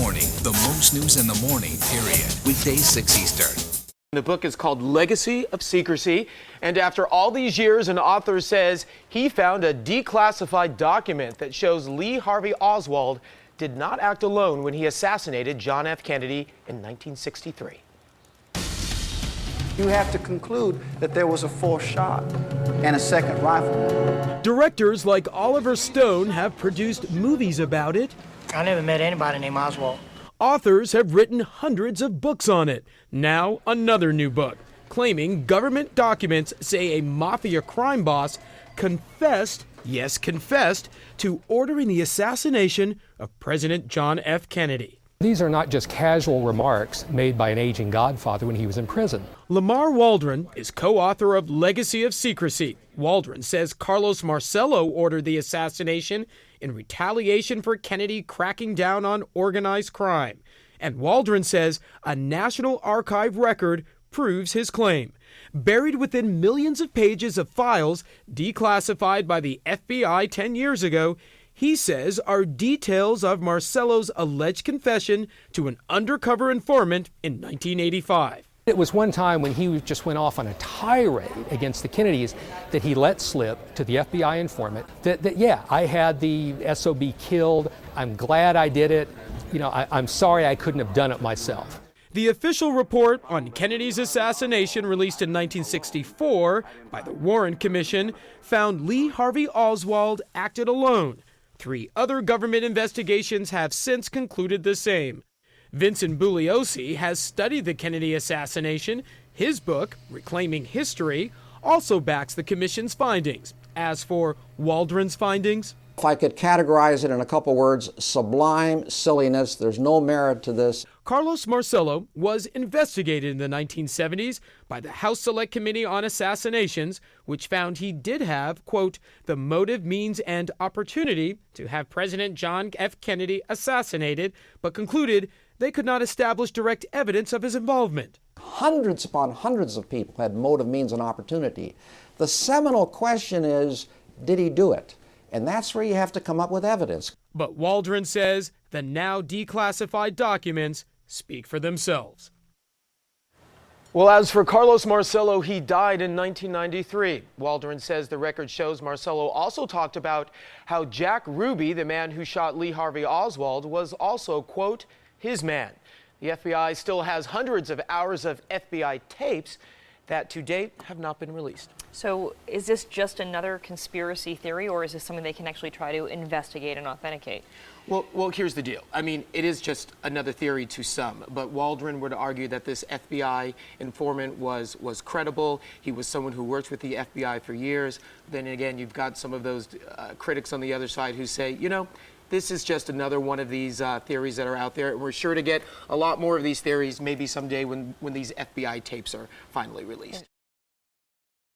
morning. The most news in the morning, period. Weekdays 6 Eastern. The book is called Legacy of Secrecy, and after all these years, an author says he found a declassified document that shows Lee Harvey Oswald did not act alone when he assassinated John F. Kennedy in 1963. You have to conclude that there was a fourth shot and a second rifle. Directors like Oliver Stone have produced movies about it. I never met anybody named Oswald. Authors have written hundreds of books on it. Now, another new book, claiming government documents say a mafia crime boss confessed, yes, confessed, to ordering the assassination of President John F. Kennedy. These are not just casual remarks made by an aging godfather when he was in prison. Lamar Waldron is co-author of Legacy of Secrecy. Waldron says Carlos Marcello ordered the assassination in retaliation for Kennedy cracking down on organized crime. And Waldron says a National Archive record proves his claim. Buried within millions of pages of files declassified by the FBI 10 years ago, he says are details of Marcello's alleged confession to an undercover informant in 1985. It was one time when he just went off on a tirade against the Kennedys that he let slip to the FBI informant that yeah, I had the SOB killed. I'm glad I did it. I'm sorry I couldn't have done it myself. The official report on Kennedy's assassination, released in 1964 by the Warren Commission, found Lee Harvey Oswald acted alone. 3 other government investigations have since concluded the same. Vincent Bugliosi has studied the Kennedy assassination. His book, Reclaiming History, also backs the commission's findings. As for Waldron's findings, if I could categorize it in a couple words, sublime silliness. There's no merit to this. Carlos Marcello was investigated in the 1970s by the House Select Committee on Assassinations, which found he did have, quote, the motive, means, and opportunity to have President John F. Kennedy assassinated, but concluded they could not establish direct evidence of his involvement. Hundreds upon hundreds of people had motive, means, and opportunity. The seminal question is, did he do it? And that's where you have to come up with evidence. But Waldron says the now declassified documents speak for themselves. Well, as for Carlos Marcello, he died in 1993. Waldron says the record shows Marcello also talked about how Jack Ruby, the man who shot Lee Harvey Oswald, was also, quote, his man. The FBI still has hundreds of hours of FBI tapes that to date have not been released. So is this just another conspiracy theory, or is this something they can actually try to investigate and authenticate? Well, here's the deal. I mean, it is just another theory to some, but Waldron would argue that this FBI informant was credible. He was someone who worked with the FBI for years. Then again, you've got some of those critics on the other side who say, this is just another one of these theories that are out there. And we're sure to get a lot more of these theories maybe someday when these FBI tapes are finally released.